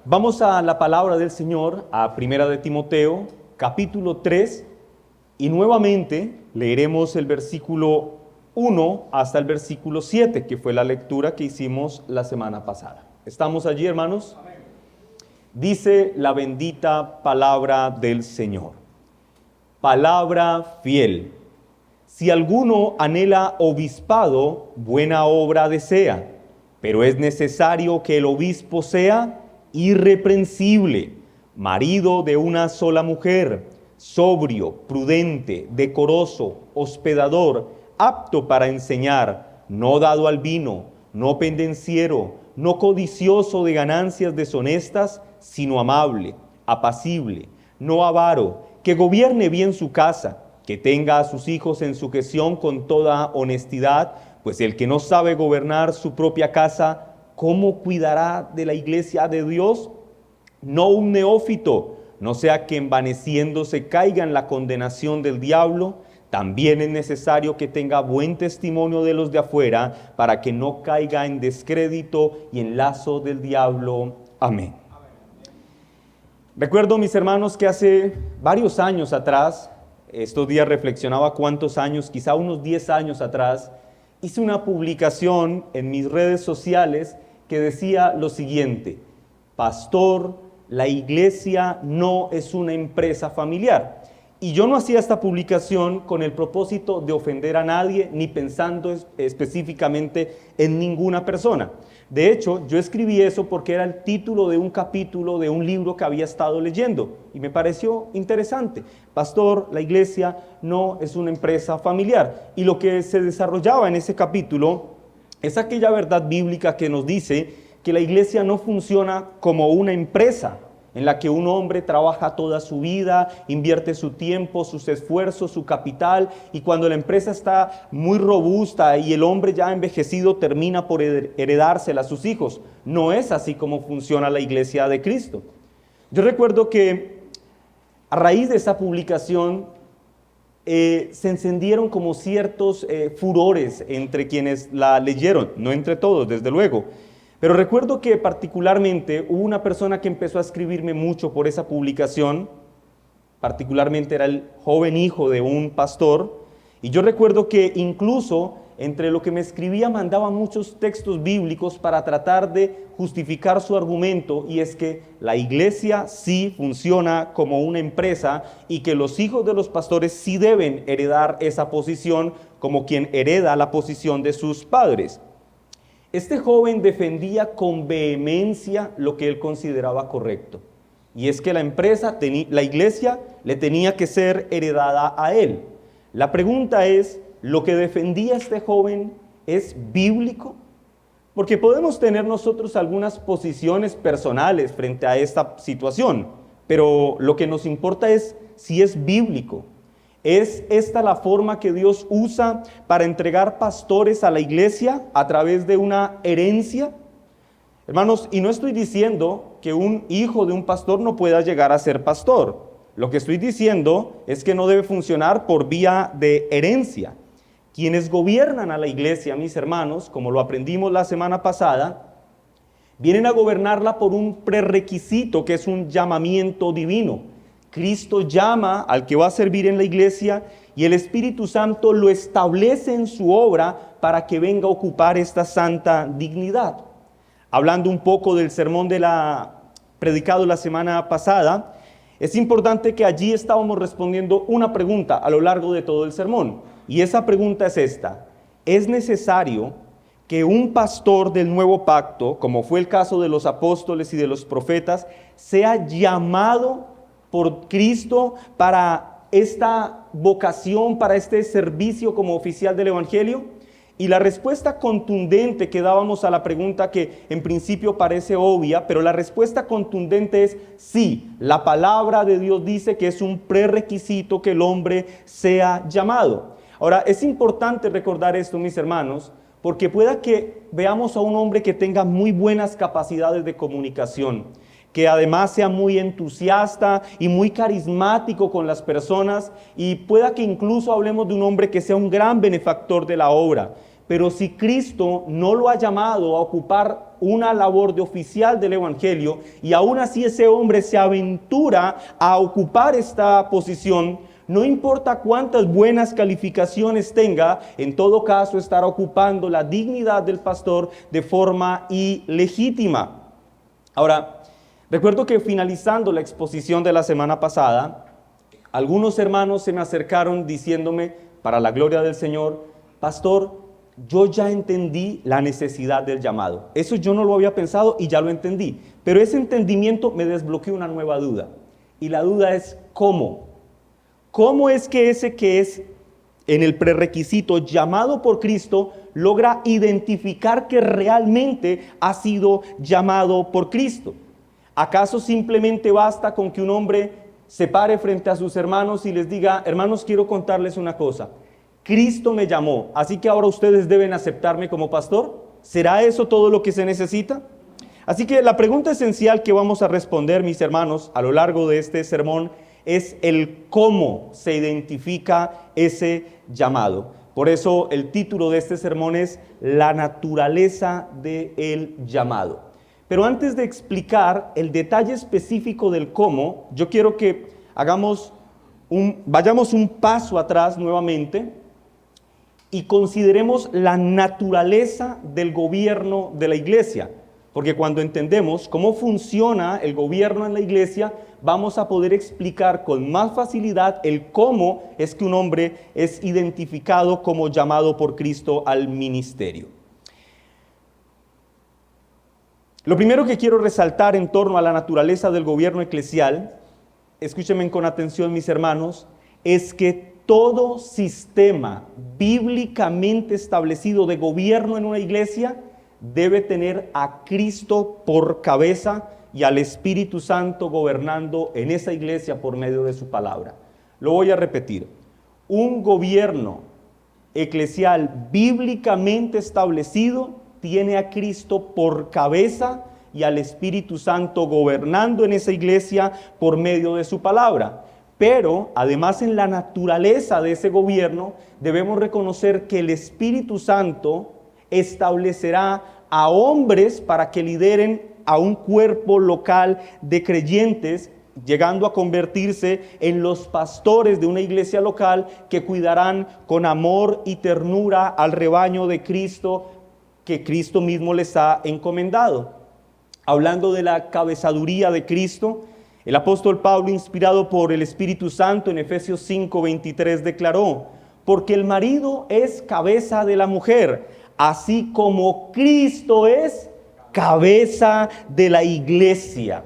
Vamos a la palabra del Señor, a Primera de Timoteo, capítulo 3, y nuevamente leeremos el versículo 1 hasta el versículo 7, que fue la lectura que hicimos la semana pasada. ¿Estamos allí, hermanos? Amén. Dice la bendita palabra del Señor. Palabra fiel. Si alguno anhela obispado, buena obra desea, pero es necesario que el obispo sea irreprensible, marido de una sola mujer, sobrio, prudente, decoroso, hospedador, apto para enseñar, no dado al vino, no pendenciero, no codicioso de ganancias deshonestas, sino amable, apacible, no avaro, que gobierne bien su casa, que tenga a sus hijos en sujeción con toda honestidad, pues el que no sabe gobernar su propia casa, ¿cómo cuidará de la iglesia de Dios? No un neófito, no sea que envaneciéndose caiga en la condenación del diablo. También es necesario que tenga buen testimonio de los de afuera, para que no caiga en descrédito y en lazo del diablo. Amén. Recuerdo, mis hermanos, que hace varios años atrás, estos días reflexionaba cuántos años, quizá unos 10 años atrás, hice una publicación en mis redes sociales que decía lo siguiente: pastor, la iglesia no es una empresa familiar. Y yo no hacía esta publicación con el propósito de ofender a nadie, ni pensando específicamente en ninguna persona. De hecho, yo escribí eso porque era el título de un capítulo de un libro que había estado leyendo y me pareció interesante. Pastor, la iglesia no es una empresa familiar. Y lo que se desarrollaba en ese capítulo es aquella verdad bíblica que nos dice que la iglesia no funciona como una empresa en la que un hombre trabaja toda su vida, invierte su tiempo, sus esfuerzos, su capital, y cuando la empresa está muy robusta y el hombre ya envejecido termina por heredársela a sus hijos. No es así como funciona la iglesia de Cristo. Yo recuerdo que a raíz de esa publicación se encendieron como ciertos furores entre quienes la leyeron, no entre todos, desde luego. Pero recuerdo que particularmente hubo una persona que empezó a escribirme mucho por esa publicación, particularmente era el joven hijo de un pastor, y yo recuerdo que incluso entre lo que me escribía mandaba muchos textos bíblicos para tratar de justificar su argumento, y es que la iglesia sí funciona como una empresa y que los hijos de los pastores sí deben heredar esa posición como quien hereda la posición de sus padres. Este joven defendía con vehemencia lo que él consideraba correcto, y es que la iglesia le tenía que ser heredada a él. La pregunta es, ¿lo que defendía este joven es bíblico? Porque podemos tener nosotros algunas posiciones personales frente a esta situación, pero lo que nos importa es si es bíblico. ¿Es esta la forma que Dios usa para entregar pastores a la iglesia a través de una herencia? Hermanos, y no estoy diciendo que un hijo de un pastor no pueda llegar a ser pastor. Lo que estoy diciendo es que no debe funcionar por vía de herencia. Quienes gobiernan a la iglesia, mis hermanos, como lo aprendimos la semana pasada, vienen a gobernarla por un prerequisito que es un llamamiento divino. Cristo llama al que va a servir en la iglesia y el Espíritu Santo lo establece en su obra para que venga a ocupar esta santa dignidad. Hablando un poco del sermón predicado la semana pasada, es importante que allí estábamos respondiendo una pregunta a lo largo de todo el sermón. Y esa pregunta es esta: ¿es necesario que un pastor del nuevo pacto, como fue el caso de los apóstoles y de los profetas, sea llamado por Cristo para esta vocación, para este servicio como oficial del Evangelio? Y la respuesta contundente que dábamos a la pregunta, que en principio parece obvia, pero la respuesta contundente es sí. La palabra de Dios dice que es un prerequisito que el hombre sea llamado. Ahora, es importante recordar esto, mis hermanos, porque pueda que veamos a un hombre que tenga muy buenas capacidades de comunicación, que además sea muy entusiasta y muy carismático con las personas, y pueda que incluso hablemos de un hombre que sea un gran benefactor de la obra. Pero si Cristo no lo ha llamado a ocupar una labor de oficial del Evangelio y aún así ese hombre se aventura a ocupar esta posición, no importa cuántas buenas calificaciones tenga, en todo caso estará ocupando la dignidad del pastor de forma ilegítima. Ahora, recuerdo que finalizando la exposición de la semana pasada, algunos hermanos se me acercaron diciéndome, para la gloria del Señor, pastor, yo ya entendí la necesidad del llamado. Eso yo no lo había pensado y ya lo entendí. Pero ese entendimiento me desbloqueó una nueva duda. Y la duda es ¿cómo? ¿Cómo es que ese que es en el prerequisito llamado por Cristo logra identificar que realmente ha sido llamado por Cristo? ¿Acaso simplemente basta con que un hombre se pare frente a sus hermanos y les diga, hermanos, quiero contarles una cosa? Cristo me llamó, así que ahora ustedes deben aceptarme como pastor. ¿Será eso todo lo que se necesita? Así que la pregunta esencial que vamos a responder, mis hermanos, a lo largo de este sermón, es el cómo se identifica ese llamado. Por eso el título de este sermón es La naturaleza del llamado. Pero antes de explicar el detalle específico del cómo, yo quiero que vayamos un paso atrás nuevamente y consideremos la naturaleza del gobierno de la iglesia. Porque cuando entendemos cómo funciona el gobierno en la iglesia, vamos a poder explicar con más facilidad el cómo es que un hombre es identificado como llamado por Cristo al ministerio. Lo primero que quiero resaltar en torno a la naturaleza del gobierno eclesial, escúchenme con atención mis hermanos, es que todo sistema bíblicamente establecido de gobierno en una iglesia debe tener a Cristo por cabeza y al Espíritu Santo gobernando en esa iglesia por medio de su palabra. Lo voy a repetir. Un gobierno eclesial bíblicamente establecido tiene a Cristo por cabeza y al Espíritu Santo gobernando en esa iglesia por medio de su palabra. Pero además en la naturaleza de ese gobierno debemos reconocer que el Espíritu Santo establecerá a hombres para que lideren a un cuerpo local de creyentes, llegando a convertirse en los pastores de una iglesia local que cuidarán con amor y ternura al rebaño de Cristo que Cristo mismo les ha encomendado. Hablando de la cabezaduría de Cristo, el apóstol Pablo, inspirado por el Espíritu Santo, en Efesios 5:23 declaró, porque el marido es cabeza de la mujer, así como Cristo es cabeza de la iglesia.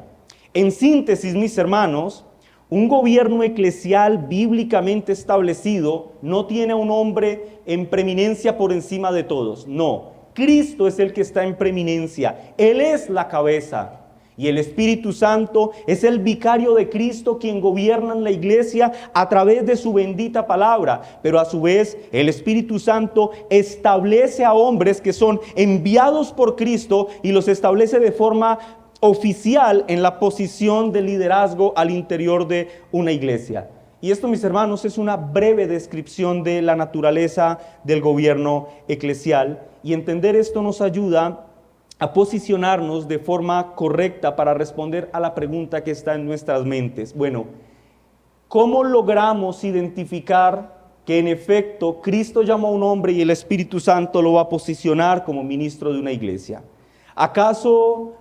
En síntesis, mis hermanos, un gobierno eclesial bíblicamente establecido no tiene a un hombre en preeminencia por encima de todos. No, Cristo es el que está en preeminencia. Él es la cabeza. Y el Espíritu Santo es el vicario de Cristo quien gobierna en la iglesia a través de su bendita palabra. Pero a su vez el Espíritu Santo establece a hombres que son enviados por Cristo y los establece de forma oficial en la posición de liderazgo al interior de una iglesia. Y esto, mis hermanos, es una breve descripción de la naturaleza del gobierno eclesial. Y entender esto nos ayuda a posicionarnos de forma correcta para responder a la pregunta que está en nuestras mentes. Bueno, ¿cómo logramos identificar que en efecto Cristo llamó a un hombre y el Espíritu Santo lo va a posicionar como ministro de una iglesia? ¿Acaso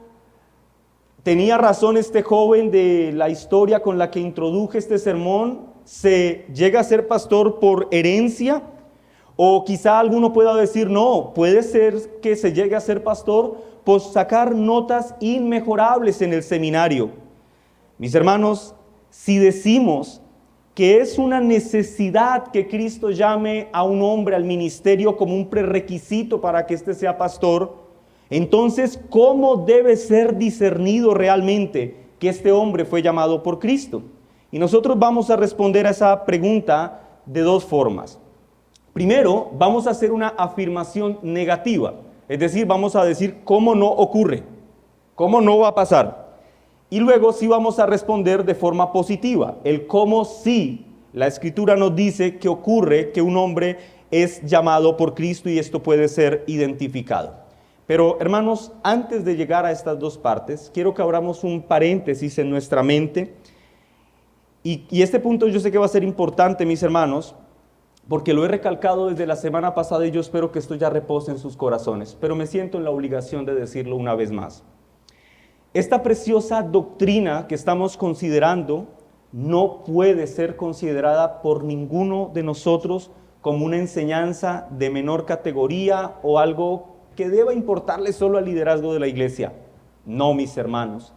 tenía razón este joven de la historia con la que introduje este sermón? ¿Se llega a ser pastor por herencia? O quizá alguno pueda decir, no, puede ser que se llegue a ser pastor por sacar notas inmejorables en el seminario. Mis hermanos, si decimos que es una necesidad que Cristo llame a un hombre al ministerio como un prerequisito para que éste sea pastor, entonces, ¿cómo debe ser discernido realmente que este hombre fue llamado por Cristo? Y nosotros vamos a responder a esa pregunta de dos formas. Primero, vamos a hacer una afirmación negativa, es decir, vamos a decir cómo no ocurre, cómo no va a pasar. Y luego sí vamos a responder de forma positiva, el cómo sí. La Escritura nos dice que ocurre que un hombre es llamado por Cristo y esto puede ser identificado. Pero hermanos, antes de llegar a estas dos partes, quiero que abramos un paréntesis en nuestra mente. Y este punto yo sé que va a ser importante, mis hermanos, porque lo he recalcado desde la semana pasada y yo espero que esto ya repose en sus corazones, pero me siento en la obligación de decirlo una vez más. Esta preciosa doctrina que estamos considerando no puede ser considerada por ninguno de nosotros como una enseñanza de menor categoría o algo que deba importarle solo al liderazgo de la iglesia. No, mis hermanos.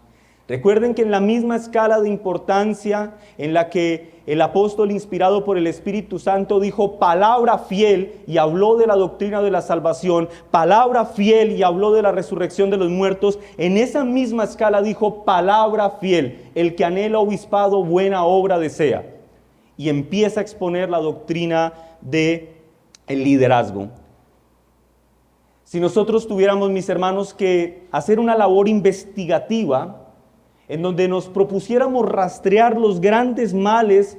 Recuerden que en la misma escala de importancia en la que el apóstol inspirado por el Espíritu Santo dijo palabra fiel y habló de la doctrina de la salvación, palabra fiel y habló de la resurrección de los muertos, en esa misma escala dijo palabra fiel, el que anhela obispado buena obra desea. Y empieza a exponer la doctrina del liderazgo. Si nosotros tuviéramos, mis hermanos, que hacer una labor investigativa en donde nos propusiéramos rastrear los grandes males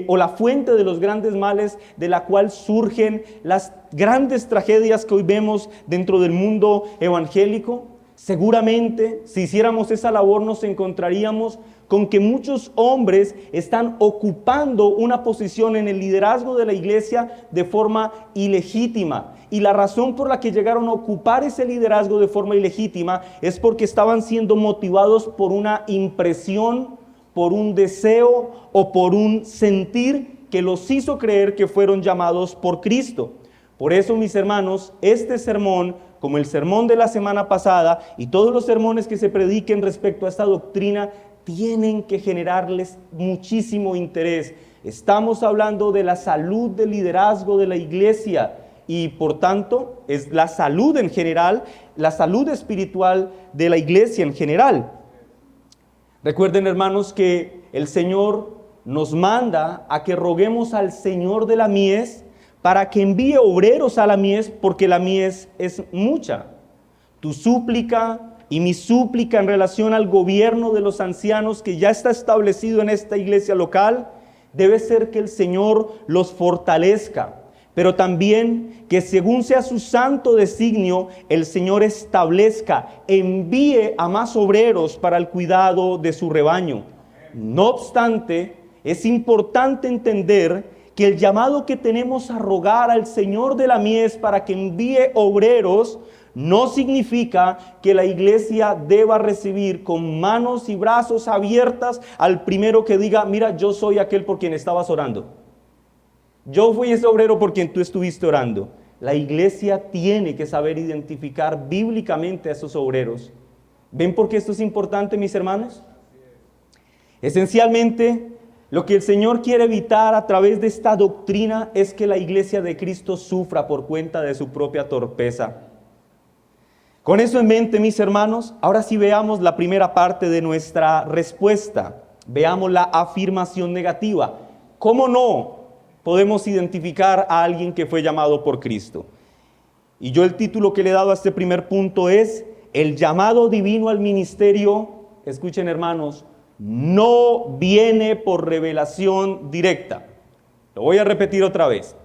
o la fuente de los grandes males de la cual surgen las grandes tragedias que hoy vemos dentro del mundo evangélico, seguramente si hiciéramos esa labor nos encontraríamos con que muchos hombres están ocupando una posición en el liderazgo de la iglesia de forma ilegítima. Y la razón por la que llegaron a ocupar ese liderazgo de forma ilegítima es porque estaban siendo motivados por una impresión, por un deseo o por un sentir que los hizo creer que fueron llamados por Cristo. Por eso, mis hermanos, este sermón, como el sermón de la semana pasada y todos los sermones que se prediquen respecto a esta doctrina, tienen que generarles muchísimo interés. Estamos hablando de la salud del liderazgo de la iglesia y por tanto es la salud en general, la salud espiritual de la iglesia en general. Recuerden, hermanos, que el Señor nos manda a que roguemos al Señor de la mies para que envíe obreros a la mies, porque la mies es mucha. Tu súplica y mi súplica en relación al gobierno de los ancianos que ya está establecido en esta iglesia local debe ser que el Señor los fortalezca, pero también que según sea su santo designio, el Señor establezca, envíe a más obreros para el cuidado de su rebaño. No obstante, es importante entender que el llamado que tenemos a rogar al Señor de la mies para que envíe obreros no significa que la iglesia deba recibir con manos y brazos abiertas al primero que diga, mira, yo soy aquel por quien estabas orando. Yo fui ese obrero por quien tú estuviste orando. La iglesia tiene que saber identificar bíblicamente a esos obreros. ¿Ven por qué esto es importante, mis hermanos? Esencialmente, lo que el Señor quiere evitar a través de esta doctrina es que la iglesia de Cristo sufra por cuenta de su propia torpeza. Con eso en mente, mis hermanos, ahora sí veamos la primera parte de nuestra respuesta. Veamos la afirmación negativa. ¿Cómo no podemos identificar a alguien que fue llamado por Cristo? Y yo el título que le he dado a este primer punto es el llamado divino al ministerio, escuchen hermanos, no viene por revelación directa. Lo voy a repetir otra vez.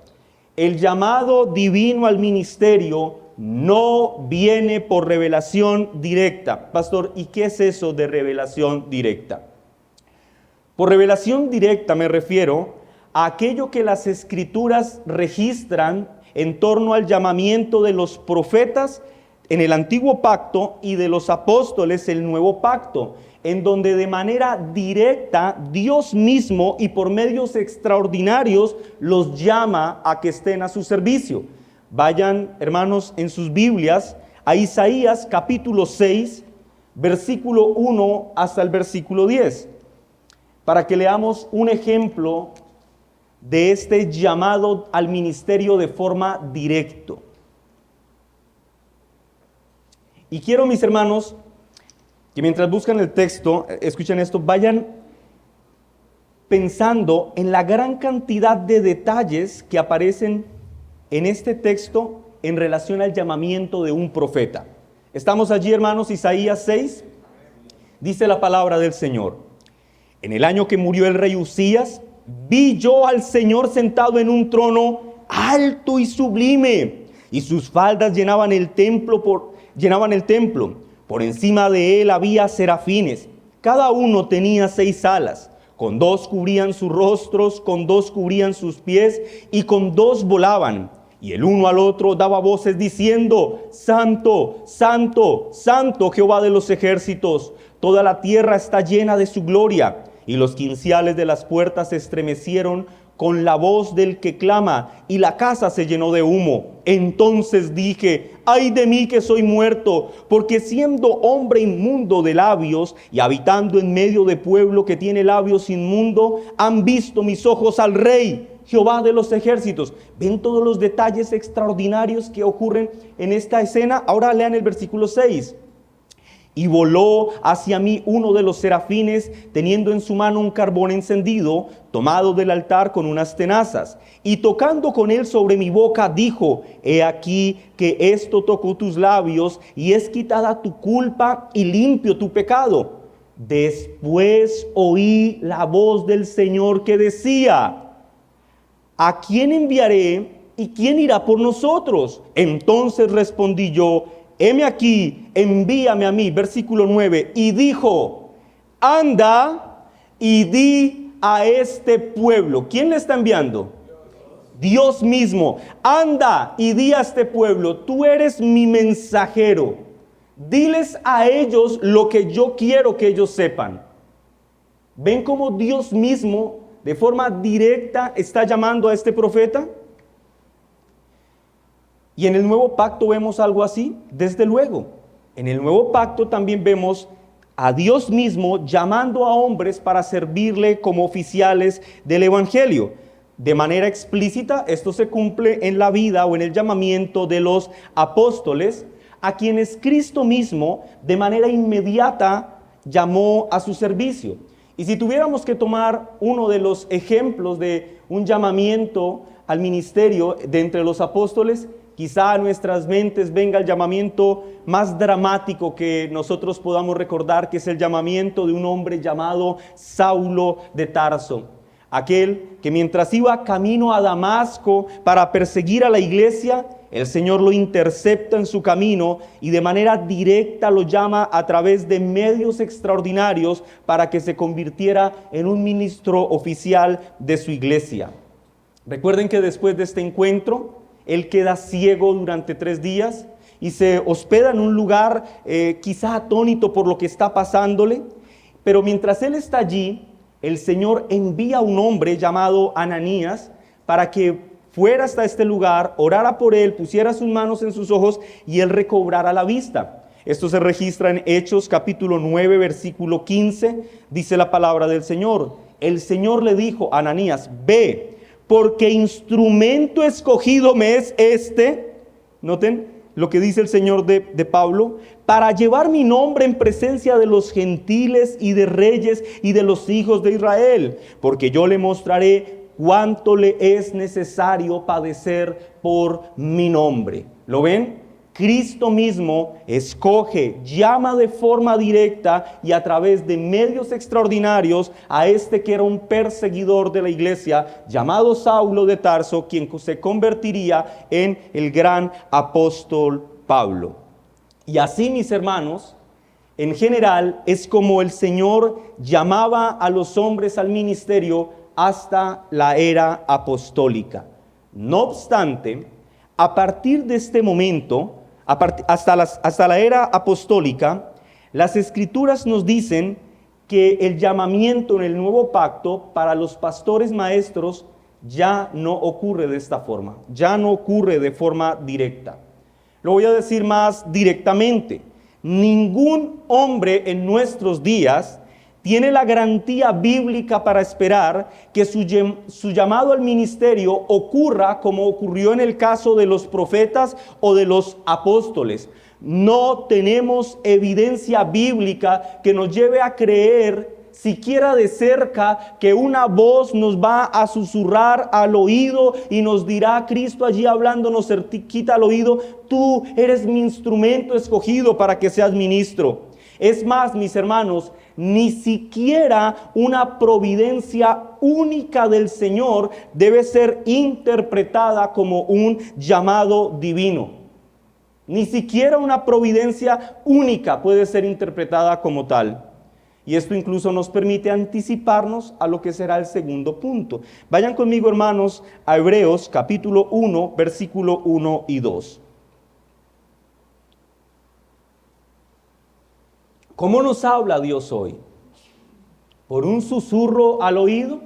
El llamado divino al ministerio no viene por revelación directa. Pastor, ¿y qué es eso de revelación directa? Por revelación directa me refiero a aquello que las Escrituras registran en torno al llamamiento de los profetas en el Antiguo Pacto y de los apóstoles el Nuevo Pacto, en donde de manera directa Dios mismo y por medios extraordinarios los llama a que estén a su servicio. Vayan, hermanos, en sus Biblias a Isaías capítulo 6, versículo 1 hasta el versículo 10, para que leamos un ejemplo de este llamado al ministerio de forma directa. Y quiero, mis hermanos, que mientras buscan el texto, escuchen esto, vayan pensando en la gran cantidad de detalles que aparecen en este texto en relación al llamamiento de un profeta. ¿Estamos allí, hermanos? Isaías 6, dice la palabra del Señor. En el año que murió el rey Usías, vi yo al Señor sentado en un trono alto y sublime, y sus faldas llenaban el templo. Por encima de él había serafines, cada uno tenía 6 alas, con 2 cubrían sus rostros, con 2 cubrían sus pies, y con 2 volaban. Y el uno al otro daba voces diciendo: Santo, Santo, Santo, Jehová de los ejércitos, toda la tierra está llena de su gloria. Y los quinciales de las puertas se estremecieron con la voz del que clama, y la casa se llenó de humo. Entonces dije: ay de mí que soy muerto, porque siendo hombre inmundo de labios y habitando en medio de pueblo que tiene labios inmundo, han visto mis ojos al Rey, Jehová de los ejércitos. ¿Ven todos los detalles extraordinarios que ocurren en esta escena? Ahora lean el versículo 6. Y voló hacia mí uno de los serafines, teniendo en su mano un carbón encendido, tomado del altar con unas tenazas. Y tocando con él sobre mi boca, dijo: he aquí que esto tocó tus labios, y es quitada tu culpa y limpio tu pecado. Después oí la voz del Señor que decía: ¿a quién enviaré y quién irá por nosotros? Entonces respondí yo: heme aquí, envíame a mí. Versículo 9. Y dijo: anda y di a este pueblo. ¿Quién le está enviando? Dios mismo. Anda y di a este pueblo: tú eres mi mensajero. Diles a ellos lo que yo quiero que ellos sepan. ¿Ven cómo Dios mismo de forma directa está llamando a este profeta? Y en el nuevo pacto vemos algo así, desde luego. En el nuevo pacto también vemos a Dios mismo llamando a hombres para servirle como oficiales del evangelio. De manera explícita, esto se cumple en la vida o en el llamamiento de los apóstoles, a quienes Cristo mismo de manera inmediata llamó a su servicio. Y si tuviéramos que tomar uno de los ejemplos de un llamamiento al ministerio de entre los apóstoles, quizá a nuestras mentes venga el llamamiento más dramático que nosotros podamos recordar, que es el llamamiento de un hombre llamado Saulo de Tarso. Aquel que mientras iba camino a Damasco para perseguir a la iglesia, el Señor lo intercepta en su camino y de manera directa lo llama a través de medios extraordinarios para que se convirtiera en un ministro oficial de su iglesia. Recuerden que después de este encuentro, él queda ciego durante 3 días y se hospeda en un lugar quizá atónito por lo que está pasándole. Pero mientras él está allí, el Señor envía a un hombre llamado Ananías para que fuera hasta este lugar, orara por él, pusiera sus manos en sus ojos y él recobrara la vista. Esto se registra en Hechos capítulo 9, versículo 15. Dice la palabra del Señor: el Señor le dijo a Ananías: ve, porque instrumento escogido me es este. Noten lo que dice el Señor de Pablo: para llevar mi nombre en presencia de los gentiles y de reyes y de los hijos de Israel, porque yo le mostraré cuánto le es necesario padecer por mi nombre. ¿Lo ven? Cristo mismo escoge, llama de forma directa y a través de medios extraordinarios a este que era un perseguidor de la iglesia, llamado Saulo de Tarso, quien se convertiría en el gran apóstol Pablo. Y así, mis hermanos, en general es como el Señor llamaba a los hombres al ministerio hasta la era apostólica. No obstante, a partir de este momento, hasta la era apostólica, las Escrituras nos dicen que el llamamiento en el nuevo pacto para los pastores maestros ya no ocurre de esta forma, ya no ocurre de forma directa. Lo voy a decir más directamente: ningún hombre en nuestros días tiene la garantía bíblica para esperar que su llamado al ministerio ocurra como ocurrió en el caso de los profetas o de los apóstoles. No tenemos evidencia bíblica que nos lleve a creer, siquiera de cerca, que una voz nos va a susurrar al oído y nos dirá, Cristo allí hablándonos cerquita al oído: tú eres mi instrumento escogido para que seas ministro. Es más, mis hermanos, ni siquiera una providencia única del Señor debe ser interpretada como un llamado divino. Ni siquiera una providencia única puede ser interpretada como tal. Y esto incluso nos permite anticiparnos a lo que será el segundo punto. Vayan conmigo, hermanos, a Hebreos capítulo 1, versículo 1 y 2. ¿Cómo nos habla Dios hoy? ¿Por un susurro al oído?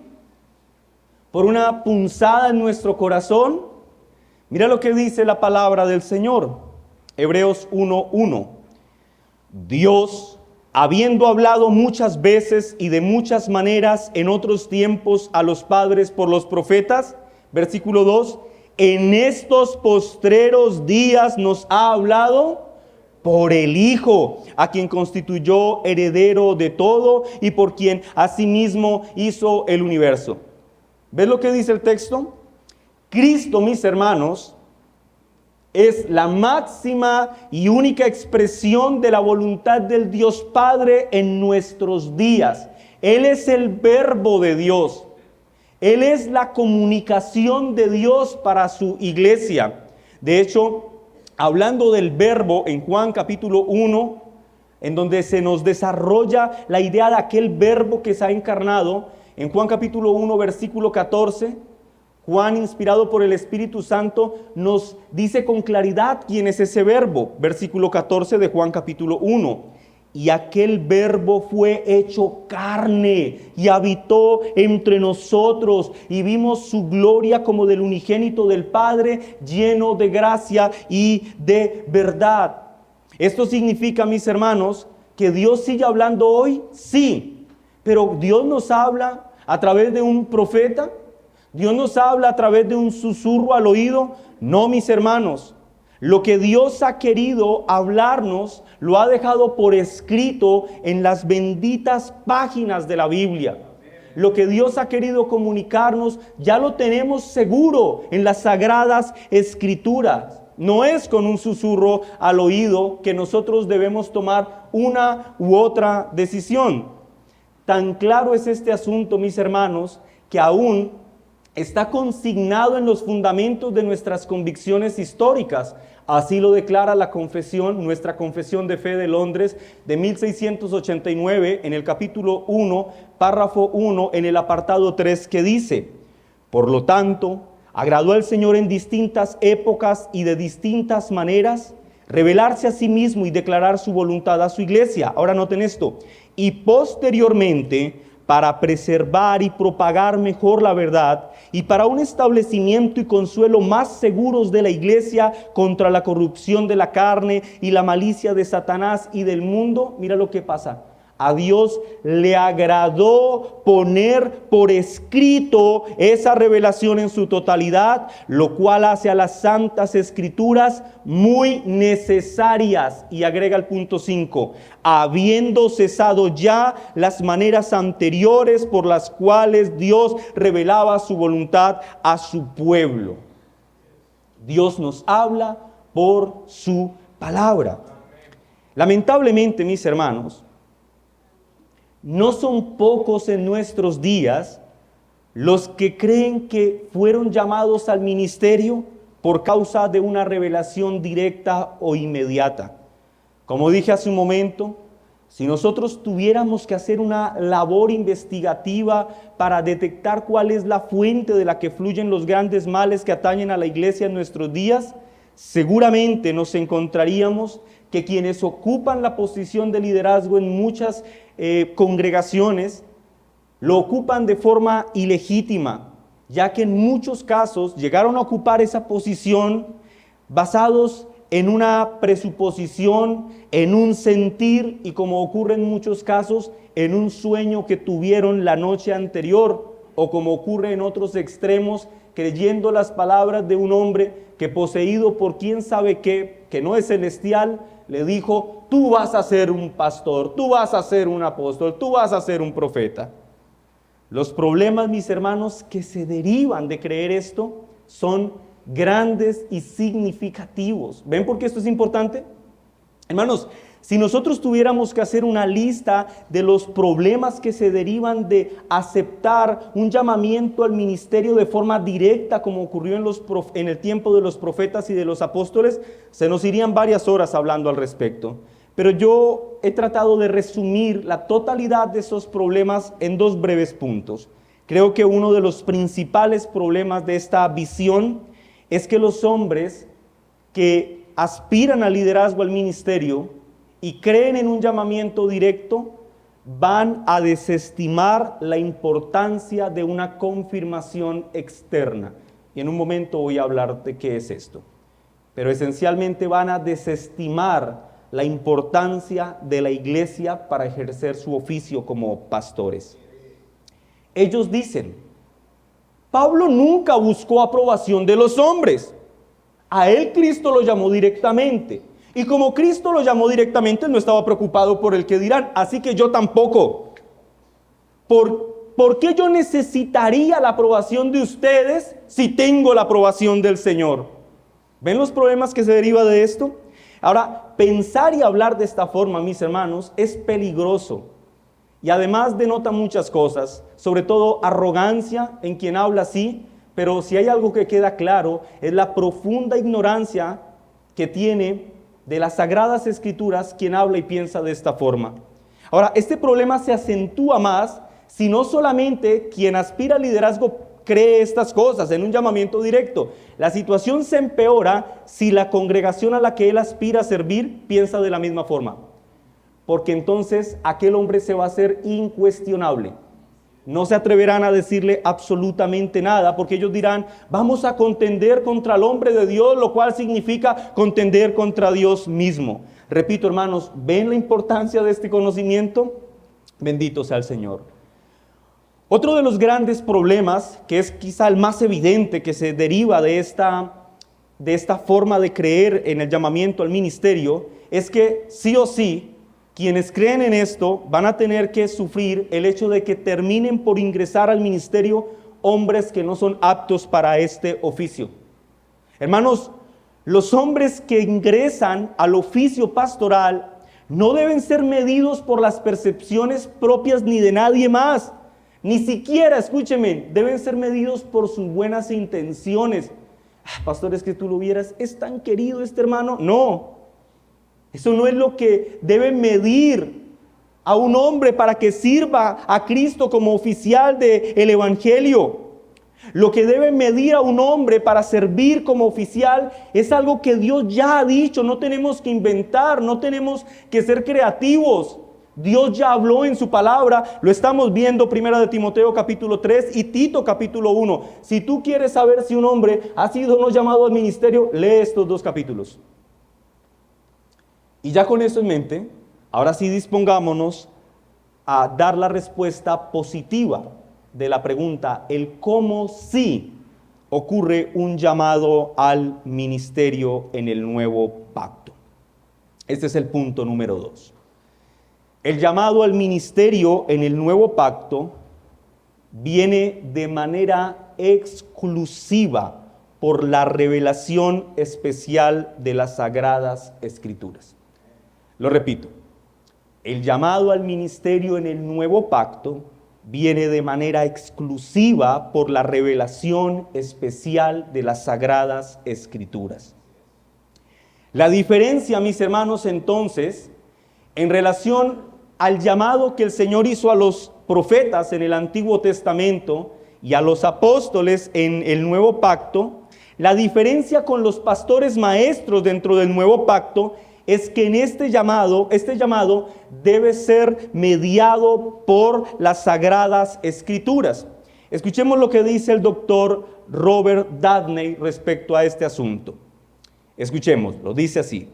¿Por una punzada en nuestro corazón? Mira lo que dice la palabra del Señor. Hebreos 1:1. Dios, habiendo hablado muchas veces y de muchas maneras en otros tiempos a los padres por los profetas, versículo 2, en estos postreros días nos ha hablado por el Hijo, a quien constituyó heredero de todo y por quien asimismo hizo el universo. ¿Ves lo que dice el texto? Cristo, mis hermanos, es la máxima y única expresión de la voluntad del Dios Padre en nuestros días. Él es el verbo de Dios. Él es la comunicación de Dios para su iglesia. De hecho, hablando del verbo en Juan capítulo 1, en donde se nos desarrolla la idea de aquel verbo que se ha encarnado, en Juan capítulo 1, versículo 14, Juan, inspirado por el Espíritu Santo, nos dice con claridad quién es ese verbo. Versículo 14 de Juan capítulo 1. Y aquel verbo fue hecho carne y habitó entre nosotros y vimos su gloria como del unigénito del Padre, lleno de gracia y de verdad. Esto significa, mis hermanos, que Dios sigue hablando hoy, sí, pero Dios nos habla a través de un profeta, Dios nos habla a través de un susurro al oído. No, mis hermanos. Lo que Dios ha querido hablarnos, lo ha dejado por escrito en las benditas páginas de la Biblia. Lo que Dios ha querido comunicarnos, ya lo tenemos seguro en las sagradas escrituras. No es con un susurro al oído que nosotros debemos tomar una u otra decisión. Tan claro es este asunto, mis hermanos, que aún está consignado en los fundamentos de nuestras convicciones históricas. Así lo declara la confesión, nuestra Confesión de Fe de Londres de 1689, en el capítulo 1, párrafo 1, en el apartado 3, que dice: por lo tanto, agradó al Señor en distintas épocas y de distintas maneras revelarse a sí mismo y declarar su voluntad a su iglesia. Ahora noten esto. Y posteriormente, para preservar y propagar mejor la verdad y para un establecimiento y consuelo más seguros de la iglesia contra la corrupción de la carne y la malicia de Satanás y del mundo. Mira lo que pasa. A Dios le agradó poner por escrito esa revelación en su totalidad, lo cual hace a las santas escrituras muy necesarias. Y agrega el punto 5, habiendo cesado ya las maneras anteriores por las cuales Dios revelaba su voluntad a su pueblo. Dios nos habla por su palabra. Lamentablemente, mis hermanos, no son pocos en nuestros días los que creen que fueron llamados al ministerio por causa de una revelación directa o inmediata. Como dije hace un momento, si nosotros tuviéramos que hacer una labor investigativa para detectar cuál es la fuente de la que fluyen los grandes males que atañen a la iglesia en nuestros días, seguramente nos encontraríamos que quienes ocupan la posición de liderazgo en muchas congregaciones lo ocupan de forma ilegítima, ya que en muchos casos llegaron a ocupar esa posición basados en una presuposición, en un sentir y, como ocurre en muchos casos, en un sueño que tuvieron la noche anterior, o como ocurre en otros extremos, creyendo las palabras de un hombre que, poseído por quién sabe qué, que no es celestial, le dijo: tú vas a ser un pastor, tú vas a ser un apóstol, tú vas a ser un profeta. Los problemas, mis hermanos, que se derivan de creer esto son grandes y significativos. ¿Ven por qué esto es importante? Hermanos, Si nosotros tuviéramos que hacer una lista de los problemas que se derivan de aceptar un llamamiento al ministerio de forma directa, como ocurrió en el tiempo de los profetas y de los apóstoles, se nos irían varias horas hablando al respecto. Pero yo he tratado de resumir la totalidad de esos problemas en dos breves puntos. Creo que uno de los principales problemas de esta visión es que los hombres que aspiran al liderazgo, al ministerio, y creen en un llamamiento directo, van a desestimar la importancia de una confirmación externa. Y en un momento voy a hablar de qué es esto. Pero esencialmente van a desestimar la importancia de la iglesia para ejercer su oficio como pastores. Ellos dicen, Pablo nunca buscó aprobación de los hombres. A él Cristo lo llamó directamente. Y como Cristo lo llamó directamente, no estaba preocupado por el que dirán. Así que yo tampoco. ¿Por qué yo necesitaría la aprobación de ustedes si tengo la aprobación del Señor? ¿Ven los problemas que se derivan de esto? Ahora, pensar y hablar de esta forma, mis hermanos, es peligroso. Y además denota muchas cosas, sobre todo arrogancia en quien habla así. Pero si hay algo que queda claro, es la profunda ignorancia que tiene de las Sagradas Escrituras quien habla y piensa de esta forma. Ahora, este problema se acentúa más si no solamente quien aspira al liderazgo cree estas cosas en un llamamiento directo. La situación se empeora si la congregación a la que él aspira a servir piensa de la misma forma. Porque entonces aquel hombre se va a hacer incuestionable. No se atreverán a decirle absolutamente nada, porque ellos dirán, vamos a contender contra el hombre de Dios, lo cual significa contender contra Dios mismo. Repito, hermanos, ¿ven la importancia de este conocimiento? Bendito sea el Señor. Otro de los grandes problemas, que es quizá el más evidente que se deriva de esta forma de creer en el llamamiento al ministerio, es que sí o sí, quienes creen en esto van a tener que sufrir el hecho de que terminen por ingresar al ministerio hombres que no son aptos para este oficio. Hermanos, los hombres que ingresan al oficio pastoral no deben ser medidos por las percepciones propias ni de nadie más. Ni siquiera, escúcheme, deben ser medidos por sus buenas intenciones. Pastor, es que tú lo vieras, es tan querido este hermano. No. Eso no es lo que debe medir a un hombre para que sirva a Cristo como oficial del Evangelio. Lo que debe medir a un hombre para servir como oficial es algo que Dios ya ha dicho. No tenemos que inventar, no tenemos que ser creativos. Dios ya habló en su palabra, lo estamos viendo 1 Timoteo capítulo 3 y Tito capítulo 1. Si tú quieres saber si un hombre ha sido o no llamado al ministerio, lee estos dos capítulos. Y ya con eso en mente, ahora sí dispongámonos a dar la respuesta positiva de la pregunta, el cómo sí ocurre un llamado al ministerio en el nuevo pacto. Este es el punto número 2. El llamado al ministerio en el nuevo pacto viene de manera exclusiva por la revelación especial de las Sagradas Escrituras. Lo repito, el llamado al ministerio en el nuevo pacto viene de manera exclusiva por la revelación especial de las Sagradas Escrituras. La diferencia, mis hermanos, entonces, en relación al llamado que el Señor hizo a los profetas en el Antiguo Testamento y a los apóstoles en el Nuevo Pacto, la diferencia con los pastores maestros dentro del Nuevo Pacto es que en este llamado debe ser mediado por las Sagradas Escrituras. Escuchemos lo que dice el doctor Robert Dabney respecto a este asunto. Escuchemos, lo dice así.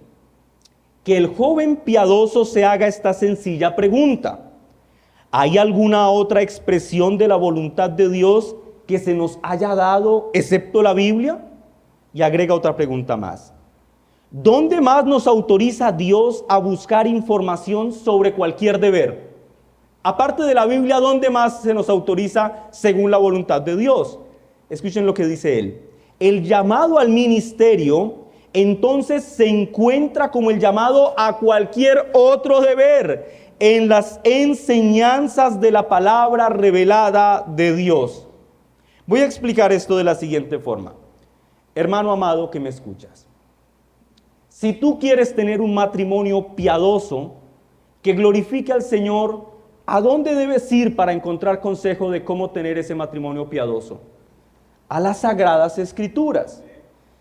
Que el joven piadoso se haga esta sencilla pregunta. ¿Hay alguna otra expresión de la voluntad de Dios que se nos haya dado excepto la Biblia? Y agrega otra pregunta más. ¿Dónde más nos autoriza Dios a buscar información sobre cualquier deber? Aparte de la Biblia, ¿dónde más se nos autoriza según la voluntad de Dios? Escuchen lo que dice él. El llamado al ministerio entonces se encuentra como el llamado a cualquier otro deber en las enseñanzas de la palabra revelada de Dios. Voy a explicar esto de la siguiente forma. Hermano amado que me escuchas, si tú quieres tener un matrimonio piadoso que glorifique al Señor, ¿a dónde debes ir para encontrar consejo de cómo tener ese matrimonio piadoso? A las Sagradas Escrituras.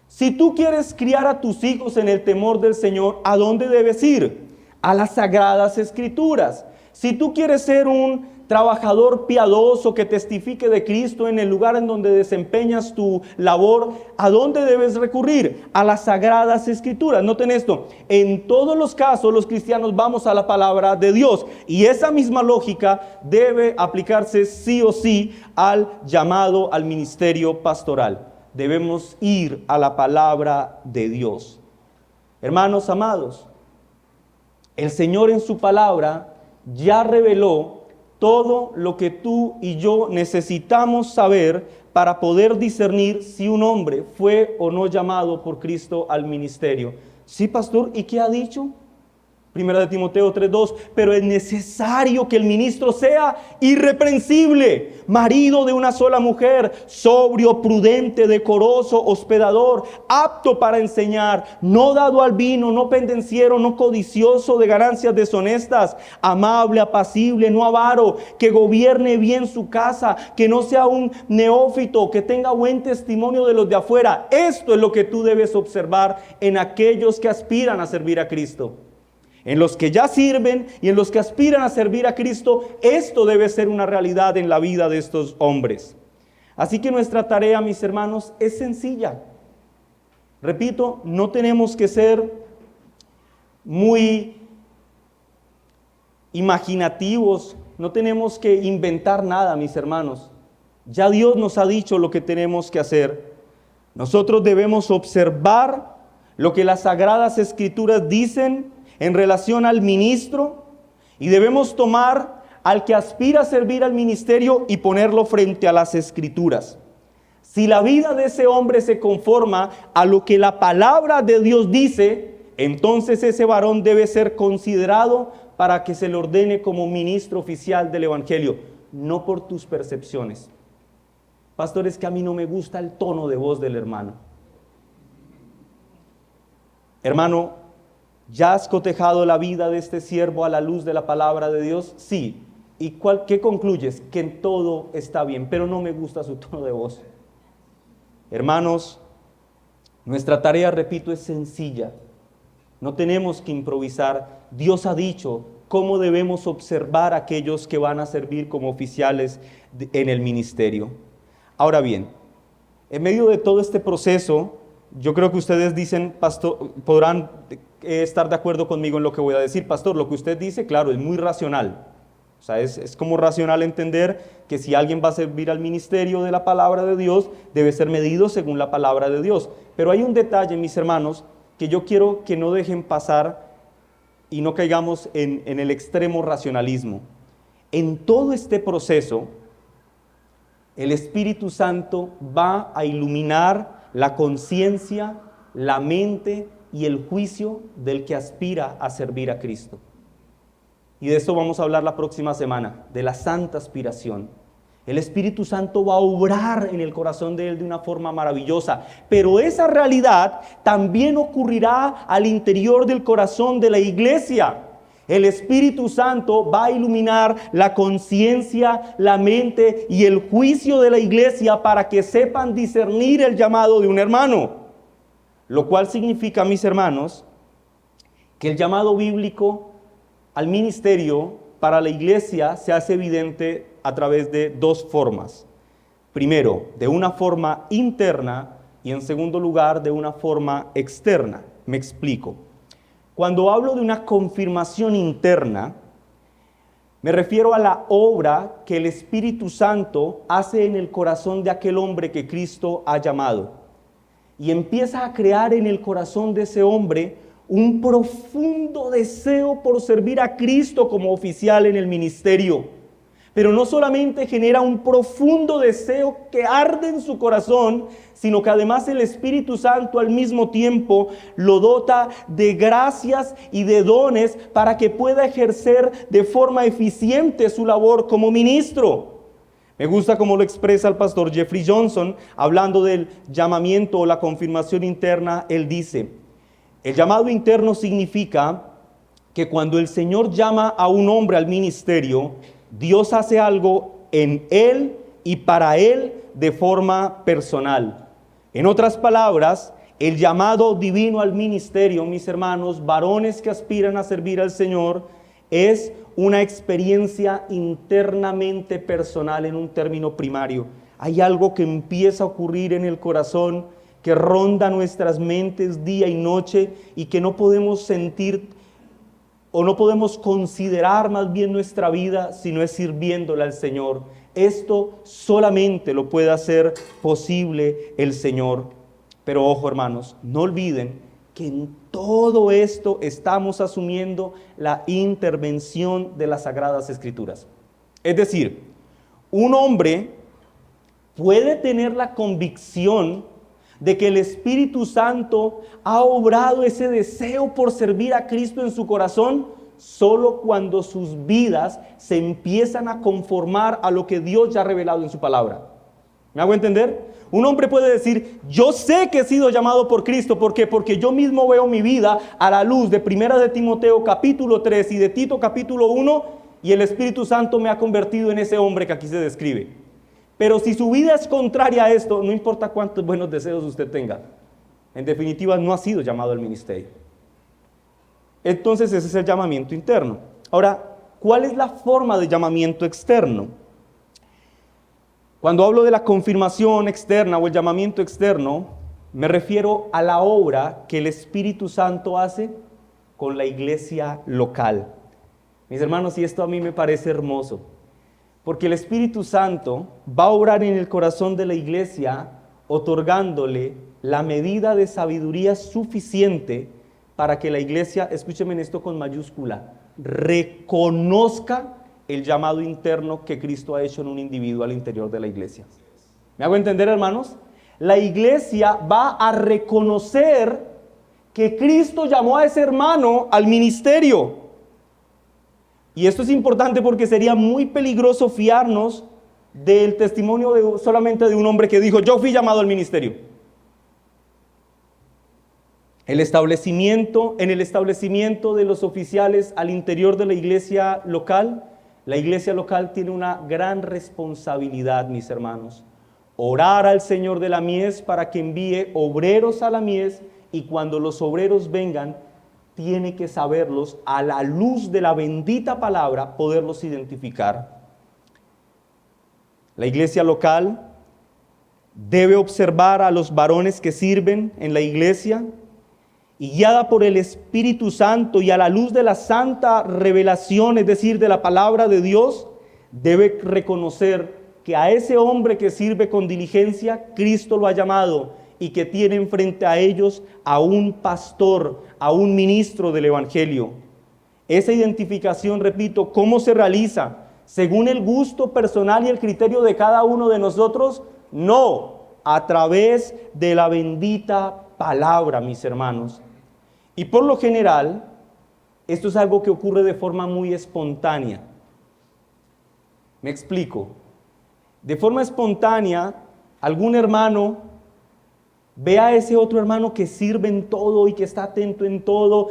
Si tú quieres criar a tus hijos en el temor del Señor, ¿a dónde debes ir? A las Sagradas Escrituras. Si tú quieres ser un trabajador piadoso que testifique de Cristo en el lugar en donde desempeñas tu labor, ¿a dónde debes recurrir? A las Sagradas Escrituras. Noten esto, en todos los casos los cristianos vamos a la palabra de Dios, y esa misma lógica debe aplicarse sí o sí al llamado al ministerio pastoral. Debemos ir a la palabra de Dios. Hermanos amados, el Señor en su palabra ya reveló todo lo que tú y yo necesitamos saber para poder discernir si un hombre fue o no llamado por Cristo al ministerio. Sí, pastor, ¿y qué ha dicho? Primera de Timoteo 3:2, pero es necesario que el ministro sea irreprensible, marido de una sola mujer, sobrio, prudente, decoroso, hospedador, apto para enseñar, no dado al vino, no pendenciero, no codicioso de ganancias deshonestas, amable, apacible, no avaro, que gobierne bien su casa, que no sea un neófito, que tenga buen testimonio de los de afuera. Esto es lo que tú debes observar en aquellos que aspiran a servir a Cristo. En los que ya sirven y en los que aspiran a servir a Cristo, esto debe ser una realidad en la vida de estos hombres. Así que nuestra tarea, mis hermanos, es sencilla. Repito, no tenemos que ser muy imaginativos, no tenemos que inventar nada, mis hermanos. Ya Dios nos ha dicho lo que tenemos que hacer. Nosotros debemos observar lo que las Sagradas Escrituras dicen en relación al ministro, y debemos tomar al que aspira a servir al ministerio y ponerlo frente a las Escrituras. Si la vida de ese hombre se conforma a lo que la palabra de Dios dice, entonces ese varón debe ser considerado para que se le ordene como ministro oficial del Evangelio, no por tus percepciones. Pastor, es que a mí no me gusta el tono de voz del hermano. Hermano, ¿ya has cotejado la vida de este siervo a la luz de la palabra de Dios? Sí. ¿Y qué concluyes? Que en todo está bien, pero no me gusta su tono de voz. Hermanos, nuestra tarea, repito, es sencilla. No tenemos que improvisar. Dios ha dicho cómo debemos observar a aquellos que van a servir como oficiales en el ministerio. Ahora bien, en medio de todo este proceso, yo creo que ustedes dicen, pastor, podrán estar de acuerdo conmigo en lo que voy a decir. Pastor, lo que usted dice, claro, es muy racional. O sea, es como racional entender que si alguien va a servir al ministerio de la palabra de Dios, debe ser medido según la palabra de Dios. Pero hay un detalle, mis hermanos, que yo quiero que no dejen pasar y no caigamos en el extremo racionalismo. En todo este proceso, el Espíritu Santo va a iluminar la conciencia, la mente y el juicio del que aspira a servir a Cristo. Y de esto vamos a hablar la próxima semana, de la santa aspiración. El Espíritu Santo va a obrar en el corazón de él de una forma maravillosa, pero esa realidad también ocurrirá al interior del corazón de la iglesia. El Espíritu Santo va a iluminar la conciencia, la mente y el juicio de la iglesia para que sepan discernir el llamado de un hermano. Lo cual significa, mis hermanos, que el llamado bíblico al ministerio para la iglesia se hace evidente a través de dos formas. Primero, de una forma interna y en segundo lugar, de una forma externa. Me explico. Cuando hablo de una confirmación interna, me refiero a la obra que el Espíritu Santo hace en el corazón de aquel hombre que Cristo ha llamado. Y empieza a crear en el corazón de ese hombre un profundo deseo por servir a Cristo como oficial en el ministerio. Pero no solamente genera un profundo deseo que arde en su corazón, sino que además el Espíritu Santo al mismo tiempo lo dota de gracias y de dones para que pueda ejercer de forma eficiente su labor como ministro. Me gusta cómo lo expresa el pastor Jeffrey Johnson, hablando del llamamiento o la confirmación interna. Él dice: el llamado interno significa que cuando el Señor llama a un hombre al ministerio, Dios hace algo en él y para él de forma personal. En otras palabras, el llamado divino al ministerio, mis hermanos, varones que aspiran a servir al Señor, es una experiencia internamente personal en un término primario. Hay algo que empieza a ocurrir en el corazón, que ronda nuestras mentes día y noche y que no podemos sentir o no podemos considerar más bien nuestra vida si no es sirviéndole al Señor. Esto solamente lo puede hacer posible el Señor. Pero ojo, hermanos, no olviden que en todo esto estamos asumiendo la intervención de las Sagradas Escrituras. Es decir, un hombre puede tener la convicción de que el Espíritu Santo ha obrado ese deseo por servir a Cristo en su corazón solo cuando sus vidas se empiezan a conformar a lo que Dios ya ha revelado en su palabra. ¿Me hago entender? Un hombre puede decir: yo sé que he sido llamado por Cristo. ¿Por qué? Porque yo mismo veo mi vida a la luz de 1 de Timoteo capítulo 3 y de Tito capítulo 1, y el Espíritu Santo me ha convertido en ese hombre que aquí se describe. Pero si su vida es contraria a esto, no importa cuántos buenos deseos usted tenga, en definitiva no ha sido llamado al ministerio. Entonces ese es el llamamiento interno. Ahora, ¿cuál es la forma de llamamiento externo? Cuando hablo de la confirmación externa o el llamamiento externo, me refiero a la obra que el Espíritu Santo hace con la iglesia local. Mis hermanos, y esto a mí me parece hermoso, porque el Espíritu Santo va a obrar en el corazón de la iglesia, otorgándole la medida de sabiduría suficiente para que la iglesia, escúcheme en esto con mayúscula, reconozca el llamado interno que Cristo ha hecho en un individuo al interior de la iglesia. ¿Me hago entender, hermanos? La iglesia va a reconocer que Cristo llamó a ese hermano al ministerio. Y esto es importante porque sería muy peligroso fiarnos del testimonio solamente de un hombre que dijo: yo fui llamado al ministerio. En el establecimiento de los oficiales al interior de la iglesia local tiene una gran responsabilidad, mis hermanos. Orar al Señor de la mies para que envíe obreros a la mies, y cuando los obreros vengan, tiene que saberlos a la luz de la bendita palabra, poderlos identificar. La iglesia local debe observar a los varones que sirven en la iglesia y, guiada por el Espíritu Santo y a la luz de la santa revelación, es decir, de la palabra de Dios, debe reconocer que a ese hombre que sirve con diligencia, Cristo lo ha llamado, y que tienen frente a ellos a un pastor, a un ministro del Evangelio. Esa identificación, repito, ¿cómo se realiza? ¿Según el gusto personal y el criterio de cada uno de nosotros? No, a través de la bendita palabra, mis hermanos. Y por lo general, esto es algo que ocurre de forma muy espontánea. Me explico. De forma espontánea, algún hermano ve a ese otro hermano que sirve en todo y que está atento en todo,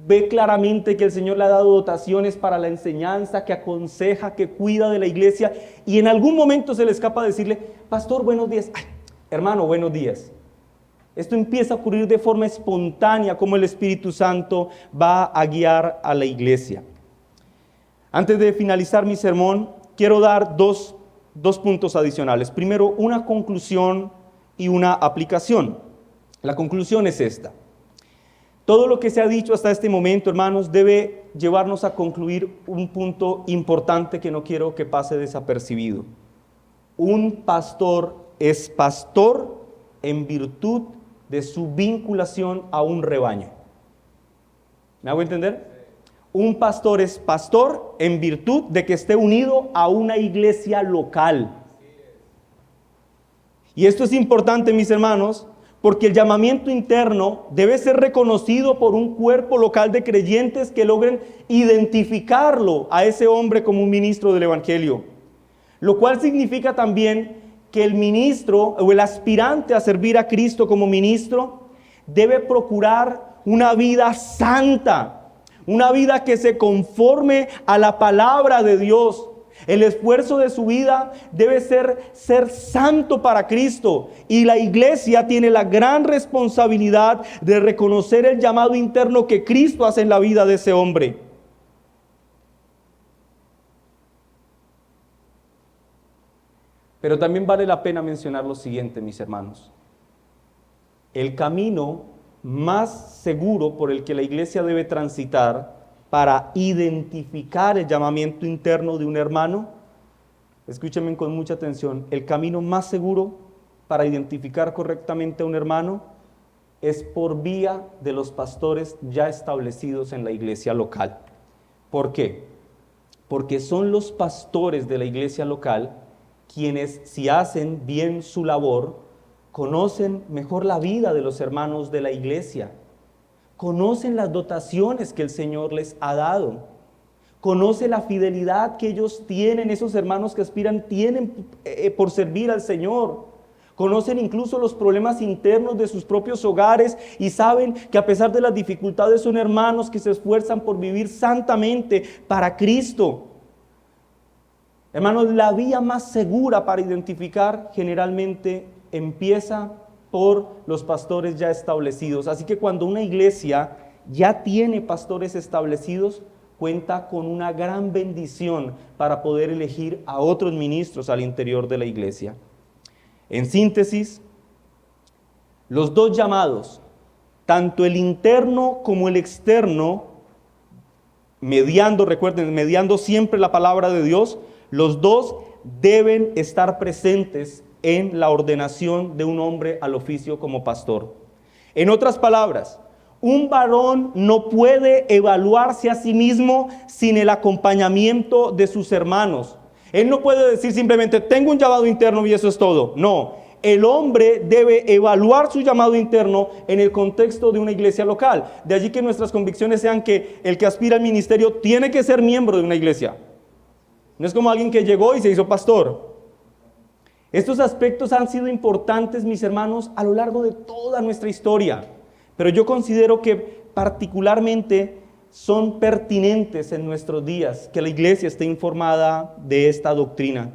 ve claramente que el Señor le ha dado dotaciones para la enseñanza, que aconseja, que cuida de la iglesia, y en algún momento se le escapa decirle: pastor, buenos días. Ay, hermano, buenos días. Esto empieza a ocurrir de forma espontánea, como el Espíritu Santo va a guiar a la iglesia. Antes de finalizar mi sermón, quiero dar dos puntos adicionales. Primero, una conclusión y una aplicación. La conclusión es esta: todo lo que se ha dicho hasta este momento, hermanos, debe llevarnos a concluir un punto importante que no quiero que pase desapercibido. Un pastor es pastor en virtud de su vinculación a un rebaño. ¿Me hago entender? Un pastor es pastor en virtud de que esté unido a una iglesia local. Y esto es importante, mis hermanos, porque el llamamiento interno debe ser reconocido por un cuerpo local de creyentes que logren identificarlo a ese hombre como un ministro del evangelio. Lo cual significa también que el ministro o el aspirante a servir a Cristo como ministro debe procurar una vida santa, una vida que se conforme a la palabra de Dios. El esfuerzo de su vida debe ser santo para Cristo, y la iglesia tiene la gran responsabilidad de reconocer el llamado interno que Cristo hace en la vida de ese hombre. Pero también vale la pena mencionar lo siguiente, mis hermanos. El camino más seguro por el que la iglesia debe transitar para identificar el llamamiento interno de un hermano, escúchenme con mucha atención, el camino más seguro para identificar correctamente a un hermano es por vía de los pastores ya establecidos en la iglesia local. ¿Por qué? Porque son los pastores de la iglesia local quienes, si hacen bien su labor, conocen mejor la vida de los hermanos de la iglesia, conocen las dotaciones que el Señor les ha dado, conocen la fidelidad que ellos tienen, esos hermanos que aspiran tienen por servir al Señor, conocen incluso los problemas internos de sus propios hogares y saben que a pesar de las dificultades son hermanos que se esfuerzan por vivir santamente para Cristo. Hermanos, la vía más segura para identificar generalmente empieza por los pastores ya establecidos. Así que cuando una iglesia ya tiene pastores establecidos, cuenta con una gran bendición para poder elegir a otros ministros al interior de la iglesia. En síntesis, los dos llamados, tanto el interno como el externo, mediando siempre la palabra de Dios, los dos deben estar presentes en la ordenación de un hombre al oficio como pastor. En otras palabras, un varón no puede evaluarse a sí mismo sin el acompañamiento de sus hermanos. Él no puede decir simplemente, tengo un llamado interno y eso es todo. No, el hombre debe evaluar su llamado interno en el contexto de una iglesia local. De allí que nuestras convicciones sean que el que aspira al ministerio tiene que ser miembro de una iglesia. No es como alguien que llegó y se hizo pastor. Estos aspectos han sido importantes, mis hermanos, a lo largo de toda nuestra historia, pero yo considero que particularmente son pertinentes en nuestros días que la iglesia esté informada de esta doctrina,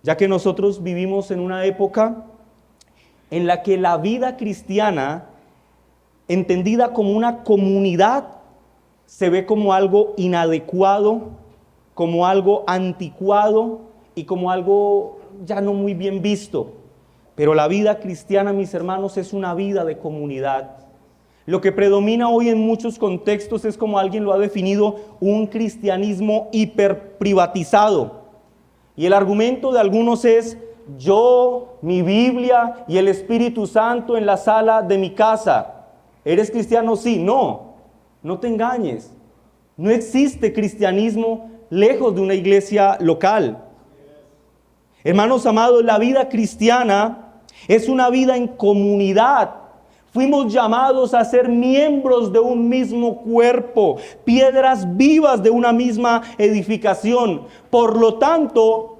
ya que nosotros vivimos en una época en la que la vida cristiana, entendida como una comunidad, se ve como algo inadecuado, como algo anticuado y como algo ya no muy bien visto. Pero la vida cristiana, mis hermanos, es una vida de comunidad. Lo que predomina hoy en muchos contextos es, como alguien lo ha definido, un cristianismo hiperprivatizado. Y el argumento de algunos es: yo, mi Biblia y el Espíritu Santo en la sala de mi casa. ¿Eres cristiano? Sí. No, no te engañes. No existe cristianismo lejos de una iglesia local. Hermanos amados, la vida cristiana es una vida en comunidad. Fuimos llamados a ser miembros de un mismo cuerpo, piedras vivas de una misma edificación. Por lo tanto,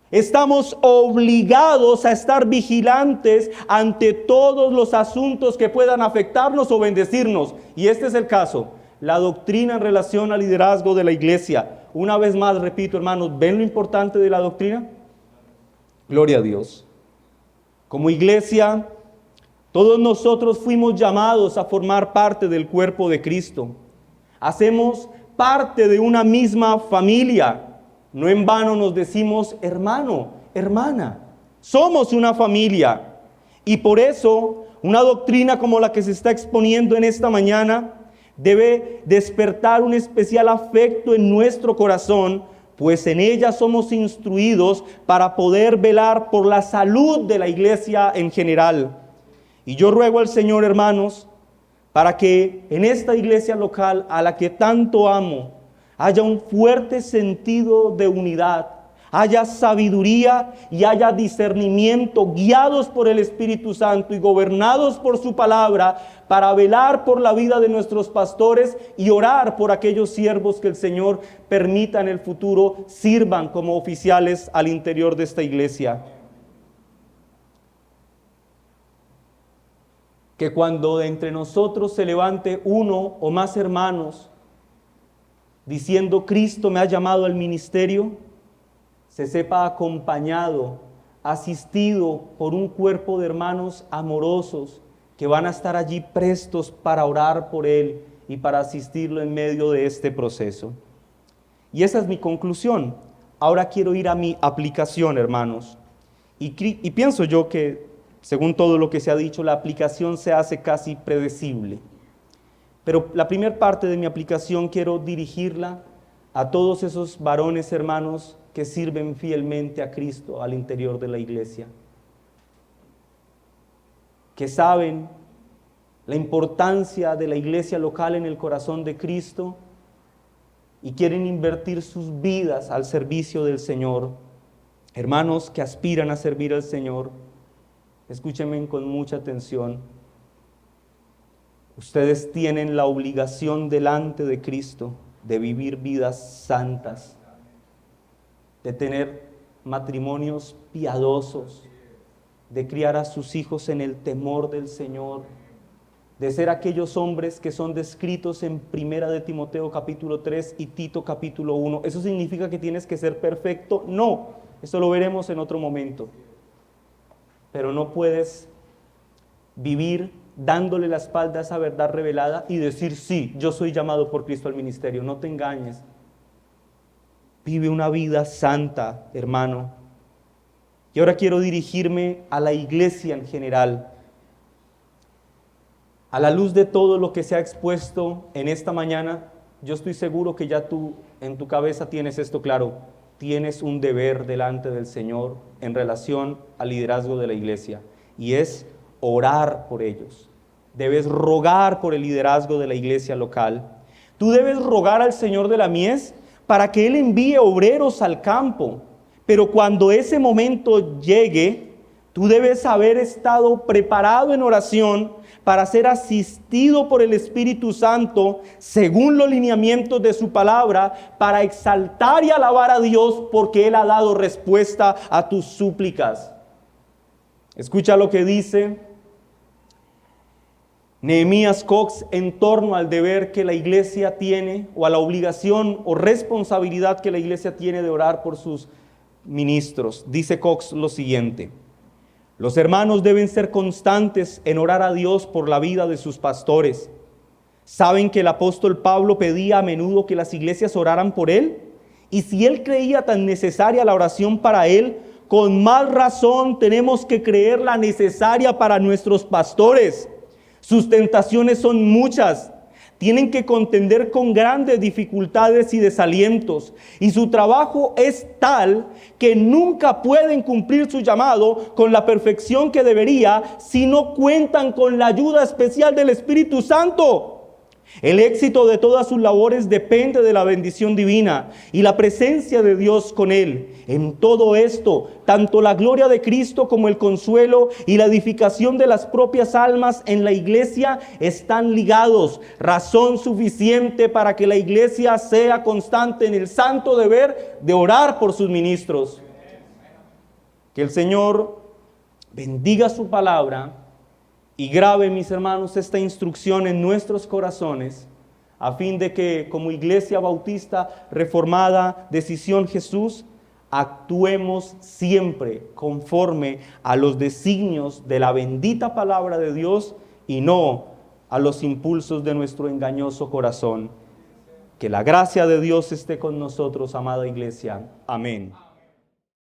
estamos obligados a estar vigilantes ante todos los asuntos que puedan afectarnos o bendecirnos. Y este es el caso, la doctrina en relación al liderazgo de la iglesia. Una vez más, repito, hermanos, ¿ven lo importante de la doctrina? Gloria a Dios. Como iglesia, todos nosotros fuimos llamados a formar parte del cuerpo de Cristo. Hacemos parte de una misma familia. No en vano nos decimos hermano, hermana. Somos una familia. Y por eso, una doctrina como la que se está exponiendo en esta mañana debe despertar un especial afecto en nuestro corazón, pues en ella somos instruidos para poder velar por la salud de la iglesia en general. Y yo ruego al Señor, hermanos, para que en esta iglesia local a la que tanto amo haya un fuerte sentido de unidad, haya sabiduría y haya discernimiento, guiados por el Espíritu Santo y gobernados por su palabra, para velar por la vida de nuestros pastores y orar por aquellos siervos que el Señor permita en el futuro sirvan como oficiales al interior de esta iglesia. Que cuando de entre nosotros se levante uno o más hermanos diciendo Cristo me ha llamado al ministerio, se sepa acompañado, asistido por un cuerpo de hermanos amorosos que van a estar allí prestos para orar por él y para asistirlo en medio de este proceso. Y esa es mi conclusión. Ahora quiero ir a mi aplicación, hermanos. Y pienso yo que, según todo lo que se ha dicho, la aplicación se hace casi predecible. Pero la primera parte de mi aplicación quiero dirigirla a todos esos varones, hermanos, que sirven fielmente a Cristo al interior de la iglesia, que saben la importancia de la iglesia local en el corazón de Cristo y quieren invertir sus vidas al servicio del Señor. Hermanos que aspiran a servir al Señor, escúchenme con mucha atención. Ustedes tienen la obligación delante de Cristo de vivir vidas santas, de tener matrimonios piadosos, de criar a sus hijos en el temor del Señor, de ser aquellos hombres que son descritos en 1 de Timoteo capítulo 3 y Tito capítulo 1. ¿Eso significa que tienes que ser perfecto? No, eso lo veremos en otro momento. Pero no puedes vivir dándole la espalda a esa verdad revelada y decir, sí, yo soy llamado por Cristo al ministerio. No te engañes. Vive una vida santa, hermano. Y ahora quiero dirigirme a la iglesia en general. A la luz de todo lo que se ha expuesto en esta mañana, yo estoy seguro que ya tú en tu cabeza tienes esto claro. Tienes un deber delante del Señor en relación al liderazgo de la iglesia, y es orar por ellos. Debes rogar por el liderazgo de la iglesia local. Tú debes rogar al Señor de la mies para que Él envíe obreros al campo. Pero cuando ese momento llegue, tú debes haber estado preparado en oración para ser asistido por el Espíritu Santo según los lineamientos de su palabra, para exaltar y alabar a Dios porque Él ha dado respuesta a tus súplicas. Escucha lo que dice Nehemías Cox en torno al deber que la iglesia tiene, o a la obligación o responsabilidad que la iglesia tiene de orar por sus ministros. Dice Cox lo siguiente: los hermanos deben ser constantes en orar a Dios por la vida de sus pastores. ¿Saben que el apóstol Pablo pedía a menudo que las iglesias oraran por él? Y si él creía tan necesaria la oración para él, con más razón tenemos que creerla necesaria para nuestros pastores. Sus tentaciones son muchas, tienen que contender con grandes dificultades y desalientos, y su trabajo es tal que nunca pueden cumplir su llamado con la perfección que debería si no cuentan con la ayuda especial del Espíritu Santo. El éxito de todas sus labores depende de la bendición divina y la presencia de Dios con él. En todo esto, tanto la gloria de Cristo como el consuelo y la edificación de las propias almas en la iglesia están ligados, razón suficiente para que la iglesia sea constante en el santo deber de orar por sus ministros. Que el Señor bendiga su palabra y grabe, mis hermanos, esta instrucción en nuestros corazones, a fin de que como Iglesia Bautista Reformada Decisión Jesús, actuemos siempre conforme a los designios de la bendita palabra de Dios y no a los impulsos de nuestro engañoso corazón. Que la gracia de Dios esté con nosotros, amada Iglesia. Amén.